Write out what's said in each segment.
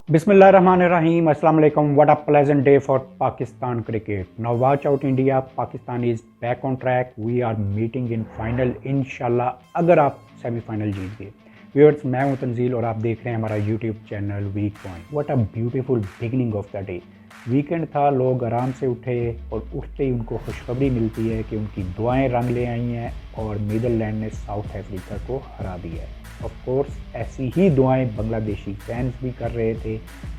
Bismillahirrahmanirrahim. Assalamu alaikum. What a pleasant day for Pakistan cricket. Now watch out India. Pakistan is back on track. We are meeting in final inshallah अगर आप semifinal जीत गए. Viewers, मैं हूं तंजील और आप देख रहे हैं हमारा YouTube channel weak point. What a beautiful beginning of the day. Weekend था, लोग आराम से उठे और उठते ही उनको खुशखबरी मिलती है कि उनकी दुआएं रंग ले आई हैं और नीदरलैंड ने साउथ अफ्रीका को हरा दिया है. ऑफ कोर्स ऐसी ही दुआएं बांग्लादेशी फैंस भी कर रहे थे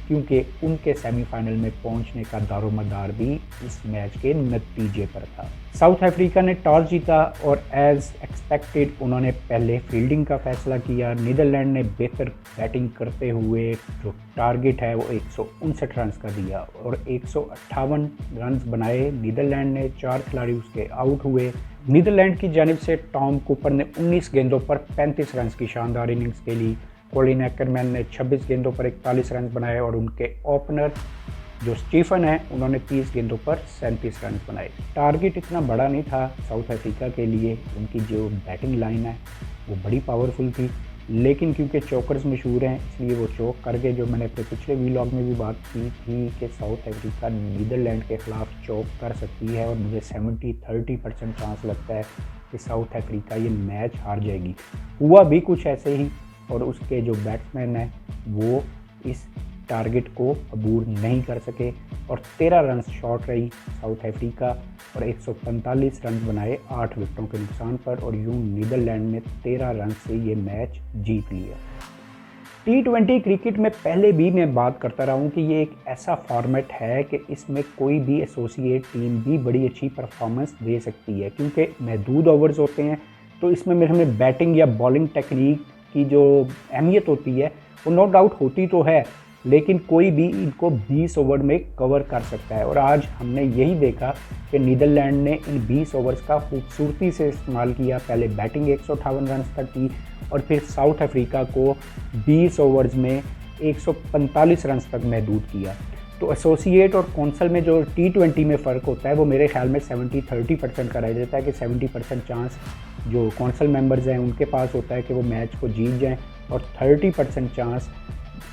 क्योंकि उनके सेमीफाइनल में पहुंचने का दारोमदार भी इस मैच के नतीजे पर था. साउथ अफ्रीका ने टॉस जीता और एज एक्सपेक्टेड उन्होंने पहले फील्डिंग का फैसला किया. नीदरलैंड ने बेहतर बैटिंग करते हुए जो टारगेट है वो 159 रन का दिया और 158 रन बनाए. नीदरलैंड ने 4 खिलाड़ी उसके आउट हुए. नीदरलैंड की जानिब से टॉम कूपर ने 19 गेंदों पर 35 रन की शानदार इनिंग्स खेली. कोलिन एक्करमैन ने 26 गेंदों पर 41 रन बनाए और उनके ओपनर जो स्टीफन है उन्होंने 30 गेंदों पर 37 रन बनाए. टारगेट इतना बड़ा नहीं था साउथ अफ्रीका के लिए. उनकी जो बैटिंग लाइन है वो बड़ी पावरफुल थी, लेकिन क्योंकि चौकर्स मशहूर हैं इसलिए वो चौक कर गए. जो मैंने अपने पिछले वीलॉग में भी बात की थी कि साउथ अफ्रीका नीदरलैंड के ख़िलाफ़ चौक कर सकती है और मुझे 70-30% चांस लगता है कि साउथ अफ्रीका ये मैच हार जाएगी. हुआ भी कुछ ऐसे ही और उसके जो बैट्समैन हैं वो इस टारगेट को अबूर नहीं कर सके और 13 रन शॉर्ट रही साउथ अफ्रीका और 145 रन बनाए 8 विकेटों के नुकसान पर और यूं नीदरलैंड ने 13 रन से ये मैच जीत लिया. T20 क्रिकेट में पहले भी मैं बात करता रहा हूँ कि ये एक ऐसा फॉर्मेट है कि इसमें कोई भी एसोसिएट टीम भी बड़ी अच्छी परफॉर्मेंस दे सकती है क्योंकि महदूद ओवर्स होते हैं. तो इसमें हमें बैटिंग या बॉलिंग टेक्निक की जो अहमियत होती है वो नो डाउट होती तो है, लेकिन कोई भी इनको 20 ओवर में कवर कर सकता है. और आज हमने यही देखा कि नीदरलैंड ने इन 20 ओवर्स का खूबसूरती से इस्तेमाल किया. पहले बैटिंग 158 रन तक की और फिर साउथ अफ्रीका को 20 ओवर्स में 145 रन तक महदूद किया. तो एसोसिएट और कौंसल में जो T20 में फ़र्क होता है वो मेरे ख्याल में 70-30% का रह जाता है कि 70% चांस जो कौंसल मेंबर्स हैं उनके पास होता है कि वो मैच को जीत जाएं और 30% चांस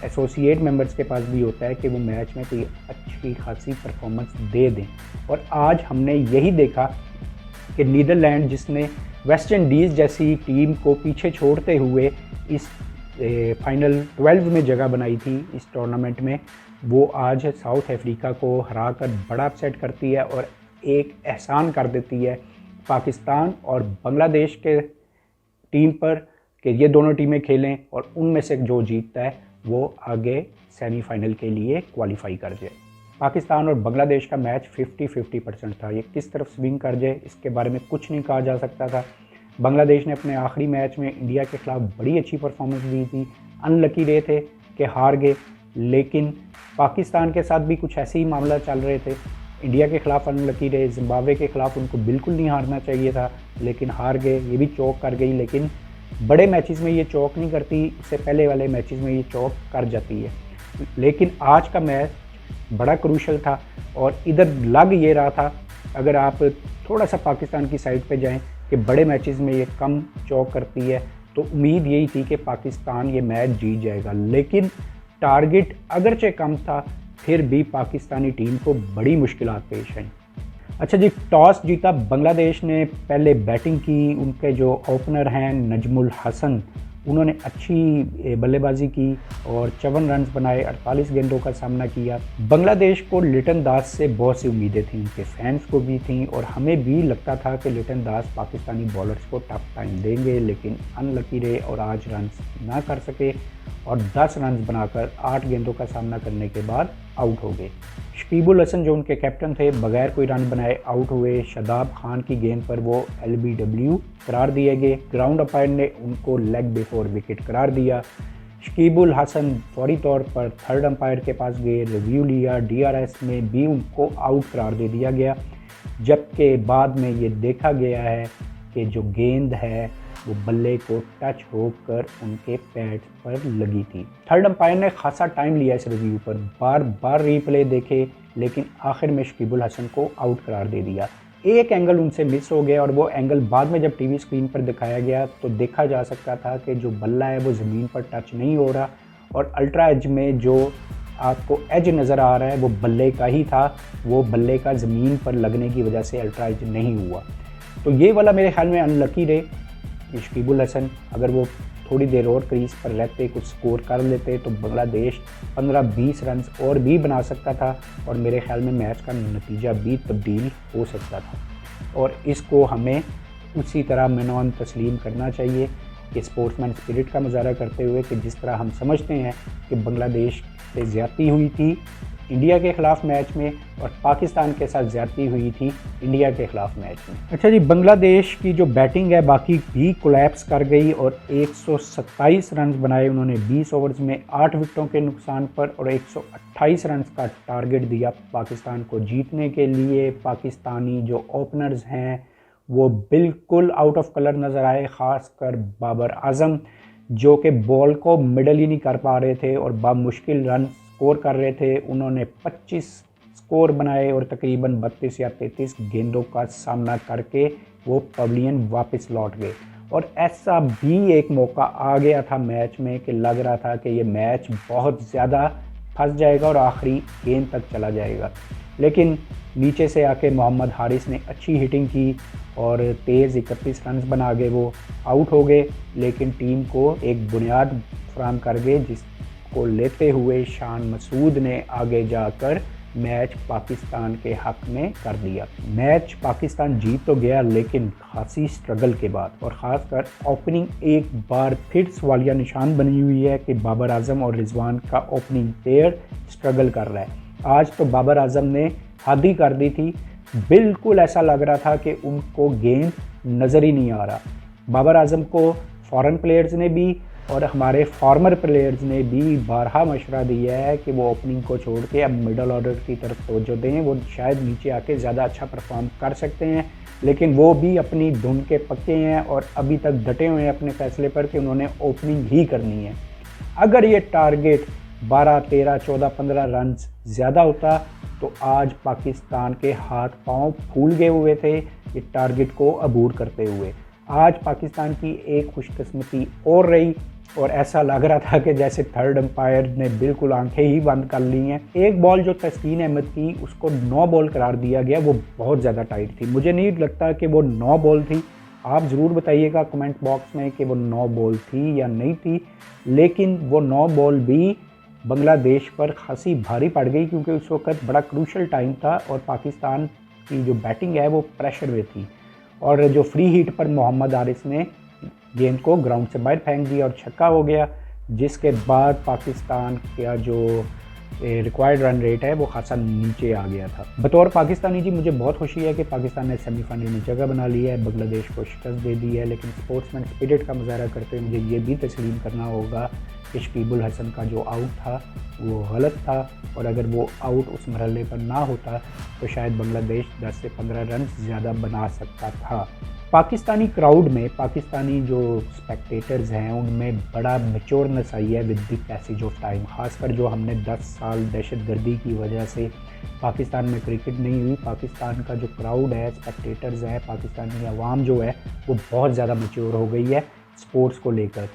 एसोसिएट मेंबर्स के पास भी होता है कि वो मैच में कोई अच्छी खासी परफॉर्मेंस दे दें. और आज हमने यही देखा कि नीदरलैंड जिसने वेस्ट इंडीज़ जैसी टीम को पीछे छोड़ते हुए इस फाइनल 12 में जगह बनाई थी इस टूर्नामेंट में, वो आज साउथ अफ्रीका को हरा कर बड़ा अपसेट करती है और एक एहसान कर देती है पाकिस्तान और बांग्लादेश के टीम पर कि ये दोनों टीमें खेलें और उनमें से जो जीतता है वो आगे सेमीफाइनल के लिए क्वालिफाई कर जाए. पाकिस्तान और बांग्लादेश का मैच 50-50% था. ये किस तरफ स्विंग कर जाए इसके बारे में कुछ नहीं कहा जा सकता था. बांग्लादेश ने अपने आखिरी मैच में इंडिया के ख़िलाफ़ बड़ी अच्छी परफॉर्मेंस दी थी. अनलकी रहे थे कि हार गए, लेकिन पाकिस्तान के साथ भी कुछ ऐसे ही मामला चल रहे थे. इंडिया के ख़िलाफ़ अनलकी रहे, जिम्बाब्वे के ख़िलाफ़ उनको बिल्कुल नहीं हारना चाहिए था लेकिन हार गए. ये भी चौक कर गई, लेकिन बड़े मैचेस में ये चौक नहीं करती, इससे पहले वाले मैचेस में ये चौक कर जाती है. लेकिन आज का मैच बड़ा क्रूशल था और इधर लग ये रहा था, अगर आप थोड़ा सा पाकिस्तान की साइड पे जाएं कि बड़े मैचेस में ये कम चौक करती है, तो उम्मीद यही थी कि पाकिस्तान ये मैच जीत जाएगा. लेकिन टारगेट अगरचे कम था फिर भी पाकिस्तानी टीम को बड़ी मुश्किलात पेश आई. अच्छा जी, टॉस जीता बांग्लादेश ने, पहले बैटिंग की. उनके जो ओपनर हैं नजमुल हसन, उन्होंने अच्छी बल्लेबाजी की और 54 रन बनाए, 48 गेंदों का सामना किया. बांग्लादेश को लिटन दास से बहुत सी उम्मीदें थीं, उनके फैंस को भी थीं और हमें भी लगता था कि लिटन दास पाकिस्तानी बॉलर्स को टफ टाइम देंगे, लेकिन अनलकी रहे और आज रन ना कर सके और 10 रन बनाकर 8 गेंदों का सामना करने के बाद आउट हो गए. शकीबुल हसन जो उनके कैप्टन थे बगैर कोई रन बनाए आउट हुए. शादाब खान की गेंद पर वो LBW करार दिए गए. ग्राउंड अंपायर ने उनको लेग बिफोर विकेट करार दिया. शकीबुल हसन फौरी तौर पर थर्ड अंपायर के पास गए, रिव्यू लिया. DRS में भी उनको आउट करार दे दिया गया, जबकि बाद में ये देखा गया है कि जो गेंद है वो बल्ले को टच होकर उनके पैड पर लगी थी. थर्ड अंपायर ने खासा टाइम लिया इस रिव्यू पर, बार बार रीप्ले देखे, लेकिन आखिर में शकीबुल हसन को आउट करार दे दिया. एक एंगल उनसे मिस हो गया और वो एंगल बाद में जब टीवी स्क्रीन पर दिखाया गया तो देखा जा सकता था कि जो बल्ला है वो ज़मीन पर टच नहीं हो रहा और अल्ट्रा एज में जो आपको एज नज़र आ रहा है वो बल्ले का ही था, वो बल्ले का ज़मीन पर लगने की वजह से अल्ट्रा एज नहीं हुआ। तो ये वाला मेरे ख्याल में अनलकी रहे कि शकीबुल हसन अगर वो थोड़ी देर और क्रीज पर रहते, कुछ स्कोर कर लेते तो बांग्लादेश 15-20 रन और भी बना सकता था और मेरे ख्याल में मैच का नतीजा भी तब्दील हो सकता था। और इसको हमें उसी तरह मेनॉन तस्लीम करना चाहिए कि स्पोर्ट्समैन स्पिरिट का मुजाहरा करते हुए कि जिस तरह हम समझते हैं कि बांग्लादेश से ज़्यादती हुई थी इंडिया के ख़िलाफ़ मैच में और पाकिस्तान के साथ ज़्यादती हुई थी इंडिया के ख़िलाफ़ मैच में। अच्छा जी, बांग्लादेश की जो बैटिंग है बाकी भी कोलैप्स कर गई और 127 रन बनाए उन्होंने 20 ओवर्स में 8 विकेटों के नुकसान पर और 128 रन का टारगेट दिया पाकिस्तान को जीतने के लिए। पाकिस्तानी जो ओपनर्स हैं वो बिल्कुल आउट ऑफ कलर नज़र आए, ख़ासकर बाबर आजम जो कि बॉल को मिडल ही नहीं कर पा रहे थे और बामुश्किल रन स्कोर कर रहे थे। उन्होंने 25 स्कोर बनाए और तकरीबन 32 या 33 गेंदों का सामना करके वो पवेलियन वापस लौट गए। और ऐसा भी एक मौका आ गया था मैच में कि लग रहा था कि ये मैच बहुत ज़्यादा फंस जाएगा और आखिरी गेंद तक चला जाएगा, लेकिन नीचे से आके मोहम्मद हारिस ने अच्छी हिटिंग की और तेज़ 31 रन बना के वो आउट हो गए, लेकिन टीम को एक बुनियाद फराहम कर गए जिसको लेते हुए शान मसूद ने आगे जाकर मैच पाकिस्तान के हक में कर दिया। मैच पाकिस्तान जीत तो गया लेकिन खासी स्ट्रगल के बाद, और ख़ासकर ओपनिंग एक बार फिर सवालिया निशान बनी हुई है कि बाबर आजम और रिजवान का ओपनिंग पेयर स्ट्रगल कर रहा है। आज तो बाबर आजम ने हद ही कर दी थी, बिल्कुल ऐसा लग रहा था कि उनको गेंद नज़र ही नहीं आ रहा। बाबर आजम को फॉरेन प्लेयर्स ने भी और हमारे फॉर्मर प्लेयर्स ने भी बारहा मशवरा दिया है कि वो ओपनिंग को छोड़ के अब मिडल ऑर्डर की तरफ तवज्जो दें। वो शायद नीचे आके ज़्यादा अच्छा परफॉर्म कर सकते हैं, लेकिन वो भी अपनी धुन के पक्के हैं और अभी तक डटे हुए हैं अपने फैसले पर कि उन्होंने ओपनिंग ही करनी है। अगर ये टारगेट 12, 13, 14, 15 रन ज़्यादा होता तो आज पाकिस्तान के हाथ पांव फूल गए हुए थे ये टारगेट को अबूर करते हुए। आज पाकिस्तान की एक खुशकिस्मती और रही और ऐसा लग रहा था कि जैसे थर्ड अंपायर ने बिल्कुल आंखें ही बंद कर ली हैं। एक बॉल जो तस्कीन अहमद की उसको 9 बॉल करार दिया गया, वो बहुत ज़्यादा टाइट थी। मुझे नहीं लगता कि वो 9 बॉल थी, आप ज़रूर बताइएगा कमेंट बॉक्स में कि वो 9 बॉल थी या नहीं थी, लेकिन वो 9 बॉल भी बांग्लादेश पर खासी भारी पड़ गई क्योंकि उस वक्त बड़ा क्रूशल टाइम था और पाकिस्तान की जो बैटिंग है वो प्रेशर में थी। और जो फ्री हिट पर मोहम्मद हारिस ने गेंद को ग्राउंड से बाहर फेंक दिया और छक्का हो गया, जिसके बाद पाकिस्तान का जो रिक्वायर्ड रन रेट है वो खासा नीचे आ गया था। बतौर पाकिस्तानी जी मुझे बहुत खुशी है कि पाकिस्तान ने सेमीफाइनल में जगह बना ली है, बांग्लादेश को शिकस्त दे दी है, लेकिन स्पोर्ट्समैन स्पिरिट का मुजाहरा करते हुए मुझे ये भी तस्लीम करना होगा कि शकीबुल हसन का जो आउट था वो गलत था और अगर वो आउट उस मरहले पर ना होता तो शायद बांग्लादेश 10 से 15 रन ज़्यादा बना सकता था। पाकिस्तानी क्राउड में पाकिस्तानी जो स्पेक्टेटर्स हैं उनमें बड़ा मैच्योरनेस आई है with the passage of time. खासकर जो हमने 10 साल दहशतगर्दी की वजह से पाकिस्तान में क्रिकेट नहीं हुई, पाकिस्तान का जो क्राउड है, स्पेक्टेटर्स हैं, पाकिस्तानी अवाम जो है वो बहुत ज़्यादा मैच्योर हो गई है स्पोर्ट्स को लेकर।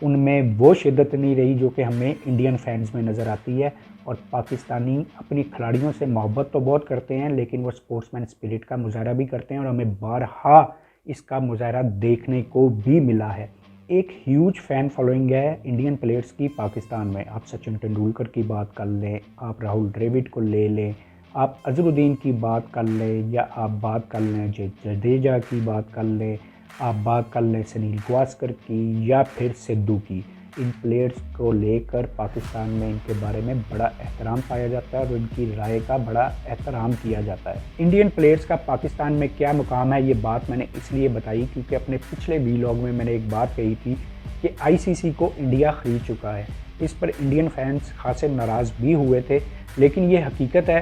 उनमें वो शिद्दत नहीं रही जो कि हमें इंडियन फैंस में नज़र आती है। और पाकिस्तानी अपनी खिलाड़ियों से मोहब्बत तो बहुत करते हैं लेकिन वो स्पोर्ट्समैन स्पिरिट का मुजाहरा भी करते हैं और हमें बारहा इसका मुजाहरा देखने को भी मिला है। एक ह्यूज फ़ैन फॉलोइंग है इंडियन प्लेयर्स की पाकिस्तान में। आप सचिन तेंदुलकर की बात कर लें, आप राहुल द्रविड़ को ले लें, आप अजहरुद्दीन की बात कर लें, या आप बात कर लें जडेजा की बात कर लें, आप बात कर लें सुनील गावस्कर की या फिर सिद्धू की। इन प्लेयर्स को लेकर पाकिस्तान में इनके बारे में बड़ा एहतराम पाया जाता है और इनकी राय का बड़ा एहतराम किया जाता है। इंडियन प्लेयर्स का पाकिस्तान में क्या मुकाम है, ये बात मैंने इसलिए बताई क्योंकि अपने पिछले व्लॉग में मैंने एक बात कही थी कि आईसीसी को इंडिया ख़रीद चुका है। इस पर इंडियन फैंस खासे नाराज़ भी हुए थे, लेकिन ये हकीकत है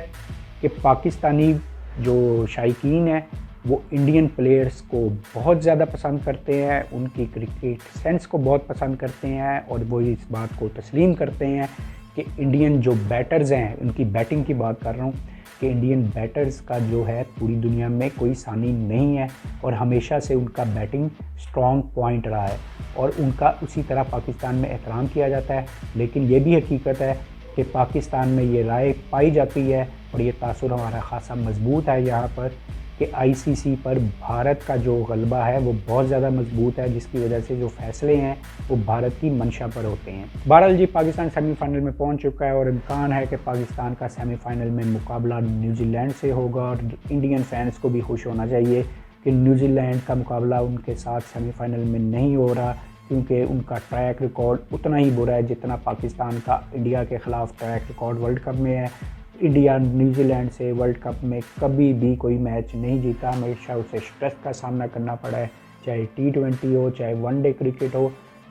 कि पाकिस्तानी जो शायकीन है वो इंडियन प्लेयर्स को बहुत ज़्यादा पसंद करते हैं, उनकी क्रिकेट सेंस को बहुत पसंद करते हैं और वो इस बात को तस्लीम करते हैं कि इंडियन जो बैटर्स हैं, उनकी बैटिंग की बात कर रहा हूँ, कि इंडियन बैटर्स का जो है पूरी दुनिया में कोई सानी नहीं है और हमेशा से उनका बैटिंग स्ट्रॉन्ग पॉइंट रहा है और उनका उसी तरह पाकिस्तान में एहतराम किया जाता है। लेकिन ये भी हकीकत है कि पाकिस्तान में ये राय पाई जाती है और ये तासुर हमारा ख़ासा मजबूत है यहाँ पर कि आईसीसी पर भारत का जो गलबा है वो बहुत ज़्यादा मजबूत है, जिसकी वजह से जो फैसले हैं वो भारत की मंशा पर होते हैं। बहरहाल जी, पाकिस्तान सेमीफाइनल में पहुंच चुका है और इम्कान है कि पाकिस्तान का सेमीफाइनल में मुकाबला न्यूजीलैंड से होगा और इंडियन फैंस को भी खुश होना चाहिए कि न्यूजीलैंड का मुकाबला उनके साथ सेमीफाइनल में नहीं हो रहा, क्योंकि उनका ट्रैक रिकॉर्ड उतना ही बुरा है जितना पाकिस्तान का इंडिया के ख़िलाफ़ ट्रैक रिकॉर्ड वर्ल्ड कप में है। इंडिया न्यूजीलैंड से वर्ल्ड कप में कभी भी कोई मैच नहीं जीता, हमेशा उसे स्ट्रेस का सामना करना पड़ा है, चाहे T20 हो चाहे वनडे क्रिकेट हो।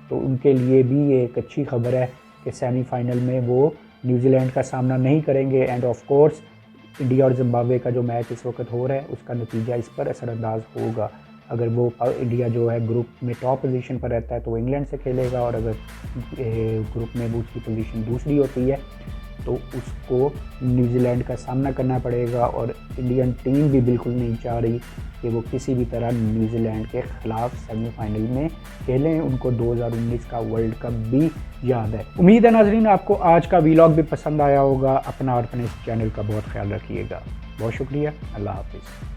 तो उनके लिए भी ये एक अच्छी खबर है कि सेमीफाइनल में वो न्यूजीलैंड का सामना नहीं करेंगे। एंड ऑफ कोर्स इंडिया और जिम्बाब्वे का जो मैच इस वक्त हो रहा है उसका नतीजा इस पर असरअंदाज होगा। अगर वो इंडिया जो है ग्रुप में टॉप पोजीशन पर रहता है तो वो इंग्लैंड से खेलेगा, और अगर ग्रुप में उसकी पोजीशन दूसरी होती है तो उसको न्यूजीलैंड का सामना करना पड़ेगा। और इंडियन टीम भी बिल्कुल नहीं चाह रही कि वो किसी भी तरह न्यूजीलैंड के ख़िलाफ़ सेमीफाइनल में खेलें। उनको 2019 का वर्ल्ड कप भी याद है। उम्मीद है नाज़रीन आपको आज का वीलॉग भी पसंद आया होगा। अपना और अपने इस चैनल का बहुत ख्याल रखिएगा। बहुत शुक्रिया। अल्लाह हाफिज़।